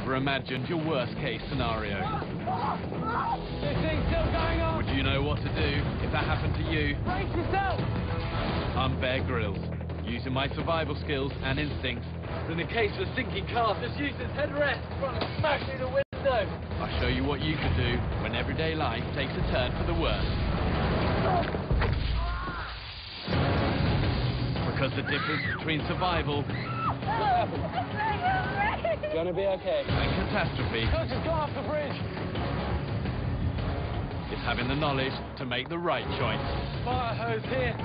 ever imagined your worst-case scenario? This thing's still going on! Would you know what to do if that happened to you? Brace yourself! I'm Bear Grylls, using my survival skills and instincts. In the case of a sinking car, just use this headrest in front and smash through the window. I'll show you what you can do when everyday life takes a turn for the worse. Because the difference between survival It's gonna be okay. and catastrophe Coach has gone off the bridge. is having the knowledge to make the right choice. Fire hose here.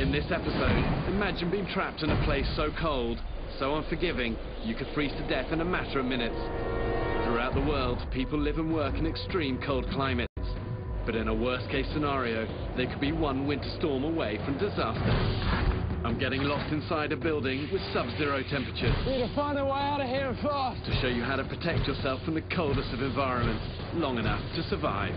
In this episode, imagine being trapped in a place so cold, so unforgiving, you could freeze to death in a matter of minutes. Throughout the world, people live and work in extreme cold climates. But in a worst-case scenario, they could be one winter storm away from disaster. I'm getting lost inside a building with sub-zero temperatures We need to find a way out of here and fast. to show you how to protect yourself from the coldest of environments, long enough to survive.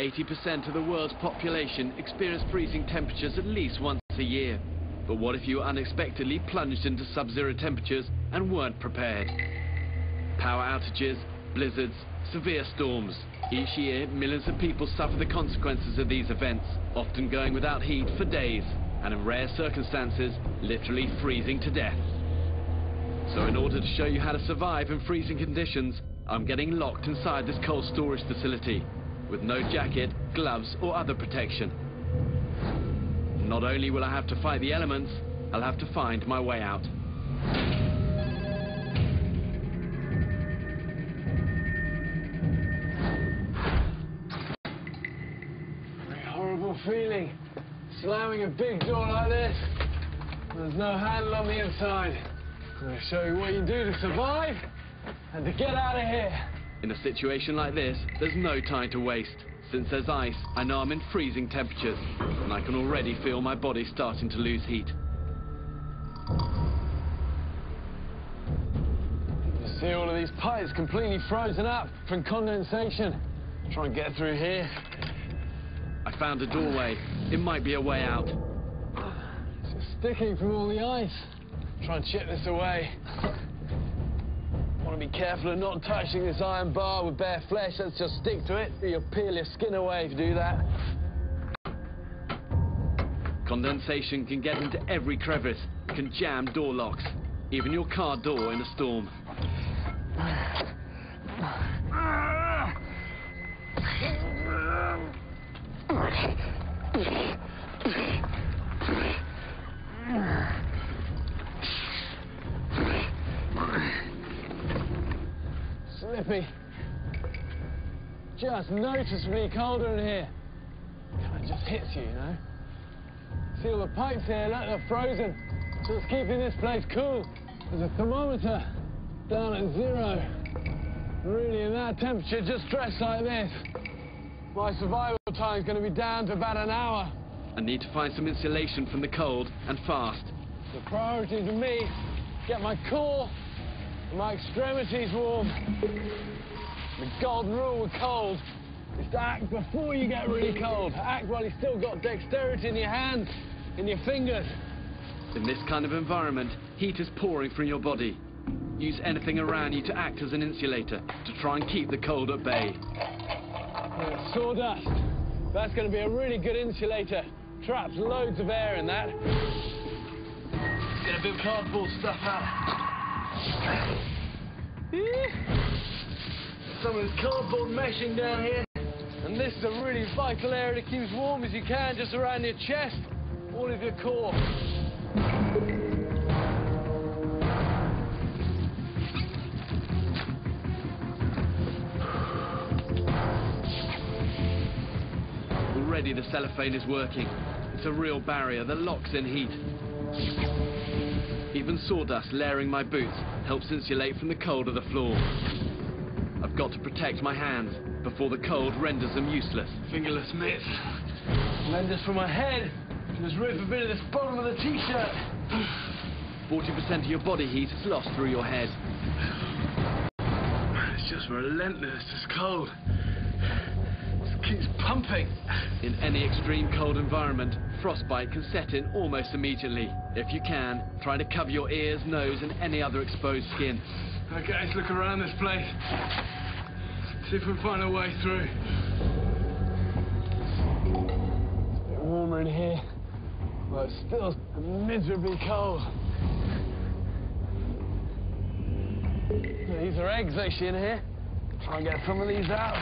80% of the world's population experience freezing temperatures at least once a year. But what if you were unexpectedly plunged into sub-zero temperatures and weren't prepared? Power outages, blizzards, severe storms. Each year, millions of people suffer the consequences of these events, often going without heat for days, and in rare circumstances, literally freezing to death. So in order to show you how to survive in freezing conditions, I'm getting locked inside this cold storage facility, with no jacket, gloves or other protection. Not only will I have to fight the elements, I'll have to find my way out. Very horrible feeling. Slamming a big door like this. There's no handle on the inside. I'm going to show you what you do to survive and to get out of here. In a situation like this, there's no time to waste. Since there's ice, I know I'm in freezing temperatures, and I can already feel my body starting to lose heat. You see all of these pipes completely frozen up from condensation. Try and get through here. I found a doorway. It might be a way out. It's just sticking from all the ice. Try and chip this away. Want to be careful of not touching this iron bar with bare flesh. Let's just stick to it. You'll peel your skin away if you do that. Condensation can get into every crevice, can jam door locks, even your car door in a storm. Slippy. Just noticeably colder in here. Kind of just hits you, you know. See all the pipes here, look, they're frozen. Just keeping this place cool. There's a thermometer down at 0. Really, in that temperature, just dressed like this, my survival time is going to be down to about an hour. I need to find some insulation from the cold, and fast. The priority for me, get my core and my extremities warm. The golden rule with cold is to act before you get really cold. Act while you've still got dexterity in your hands, in your fingers. In this kind of environment, heat is pouring from your body. Use anything around you to act as an insulator, to try and keep the cold at bay. Sawdust. That's going to be a really good insulator. Traps loads of air in that. Let's get a bit of cardboard stuff out. Some of this cardboard meshing down here. And this is a really vital area to keep as warm as you can, just around your chest, all of your core. Already the cellophane is working. It's a real barrier that locks in heat. Even sawdust layering my boots helps insulate from the cold of the floor. I've got to protect my hands before the cold renders them useless. Fingerless mitts. Tremendous for my head. Just rip a bit of this bottom of the t-shirt. 40% of your body heat is lost through your head. It's just relentless, this cold. It keeps pumping. In any extreme cold environment, frostbite can set in almost immediately. If you can, try to cover your ears, nose and any other exposed skin. Okay, let's look around this place. See if we can find a way through. It's a bit warmer in here, but it's still miserably cold. These are eggs I see in here. Try and get some of these out.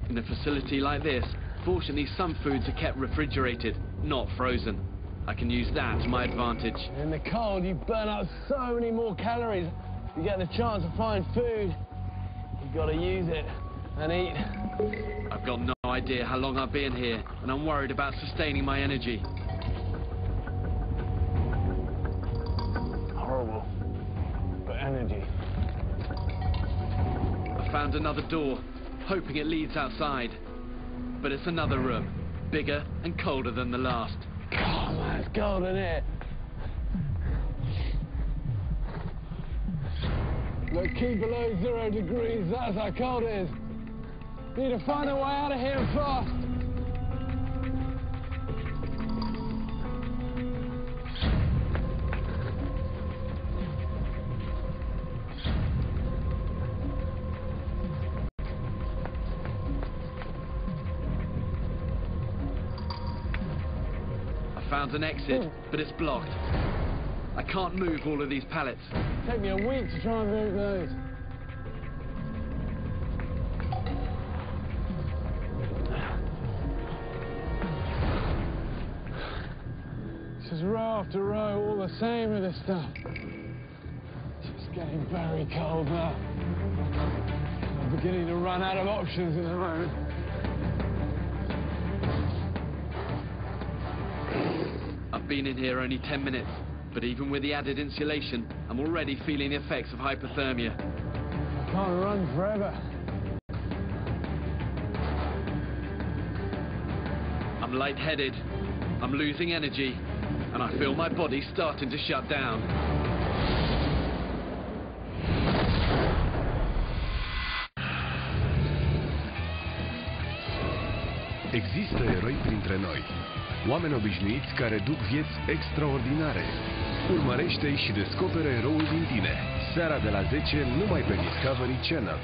In a facility like this, fortunately some foods are kept refrigerated, not frozen. I can use that to my advantage. In the cold, you burn out so many more calories. You get the chance to find food, you've got to use it and eat. I've got no idea how long I've been here, and I'm worried about sustaining my energy. Horrible, but energy. I found another door, hoping it leads outside. But it's another room, bigger and colder than the last. God, man, it's cold in here. Look, keep below 0 degrees, that's how cold it is. Need to find a way out of here fast. I found an exit, but it's blocked. I can't move all of these pallets. Take me a week to try and move those. This is row after row, all the same with this stuff. It's getting very cold now. I'm beginning to run out of options at the moment. I've been in here only 10 minutes. But even with the added insulation, I'm already feeling the effects of hypothermia. I can't run forever. I'm lightheaded, I'm losing energy, and I feel my body starting to shut down. Există eroi printre noi. Oameni obișnuiți care duc vieți extraordinare. Urmărește-i și descoperă eroul din tine. Seara de la 10, numai pe Discovery Channel.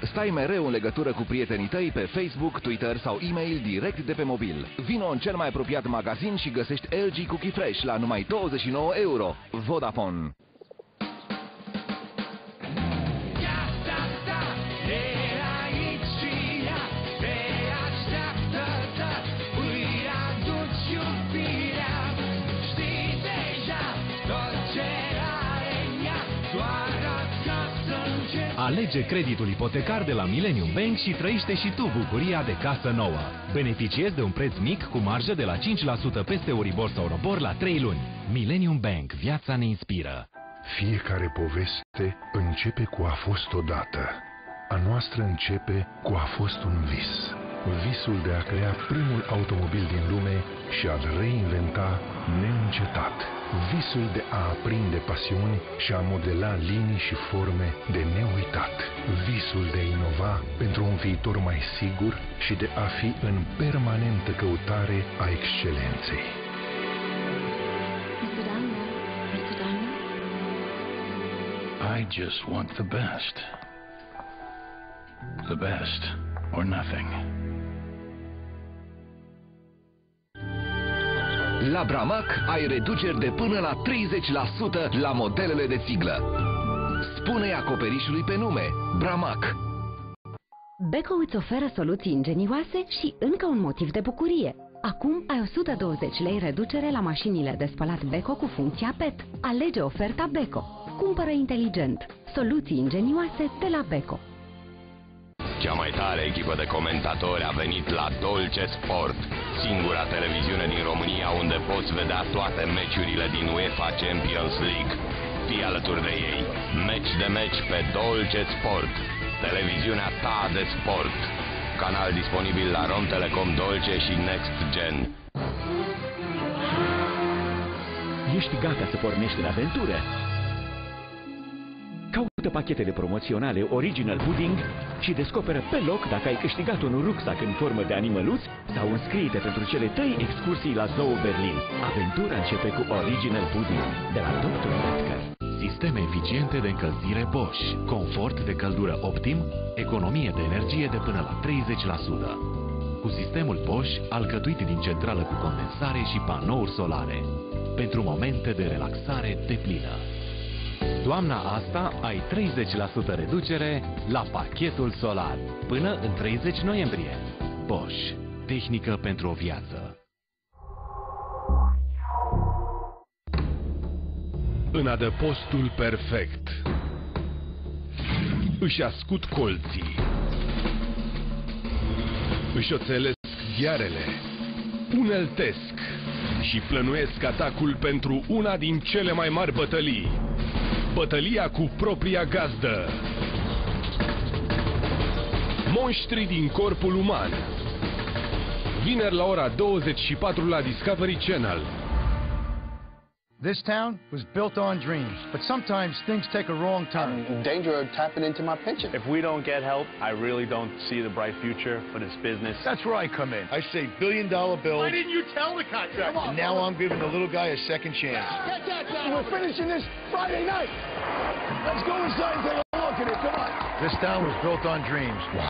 Stai mereu în legătură cu prietenii tăi pe Facebook, Twitter sau e-mail direct de pe mobil. Vino în cel mai apropiat magazin și găsești LG Cookie Fresh la numai 29 euro. Vodafone. Alege creditul ipotecar de la Millennium Bank și trăiește și tu bucuria de casă nouă. Beneficiezi de un preț mic cu marjă de la 5% peste Euribor sau Robor la 3 luni. Millennium Bank. Viața ne inspiră. Fiecare poveste începe cu a fost odată. A noastră începe cu a fost un vis. Visul de a crea primul automobil din lume și a-l reinventa neîncetat. Visul de a aprinde pasiuni și a modela linii și forme de neuitat. Visul de a inova pentru un viitor mai sigur și de a fi în permanentă căutare a excelenței. Mr. Daniel? Mr. Daniel? I just want the best. The best or nothing. La Bramac ai reduceri de până la 30% la modelele de țiglă. Spune-i acoperișului pe nume. Bramac. Beko îți oferă soluții ingenioase și încă un motiv de bucurie. Acum ai 120 lei reducere la mașinile de spălat Beko cu funcția PET. Alege oferta Beko. Cumpără inteligent. Soluții ingenioase de la Beko. Cea mai tare echipă de comentatori a venit la Dolce Sport, singura televiziune din România unde poți vedea toate meciurile din UEFA Champions League. Fii alături de ei. Meci de meci pe Dolce Sport, televiziunea ta de sport. Canal disponibil la Rom Telecom Dolce și Next Gen. Ești gata să pornești în aventură? Caută pachetele promoționale Original Pudding și descoperă pe loc dacă ai câștigat un rucsac în formă de animăluț sau înscrie-te pentru cele 3 excursii la Zoo Berlin. Aventura începe cu Original Pudding de la Dr. Oetker. Sisteme eficiente de încălzire Bosch, confort de căldură optim, economie de energie de până la 30%. Cu sistemul Bosch alcătuit din centrală cu condensare și panouri solare, pentru momente de relaxare deplină. Toamna asta ai 30% reducere la pachetul solar până în 30 noiembrie. Bosch. Tehnică pentru o viață. În adăpostul perfect își ascut colții, își oțelesc ghearele, uneltesc și plănuiesc atacul pentru una din cele mai mari bătălii. Bătălia cu propria gazdă. Monștri din corpul uman. Vineri la ora 24 la Discovery Channel. This town was built on dreams, but sometimes things take a wrong turn. I'm in danger of tapping into my pension. If we don't get help, I really don't see the bright future for this business. That's where I come in. I say billion-dollar bills. Why didn't you tell the contractor? And now I'm giving the little guy a second chance. We're finishing this Friday night. Let's go inside and take a look at it. Come on. This town was built on dreams.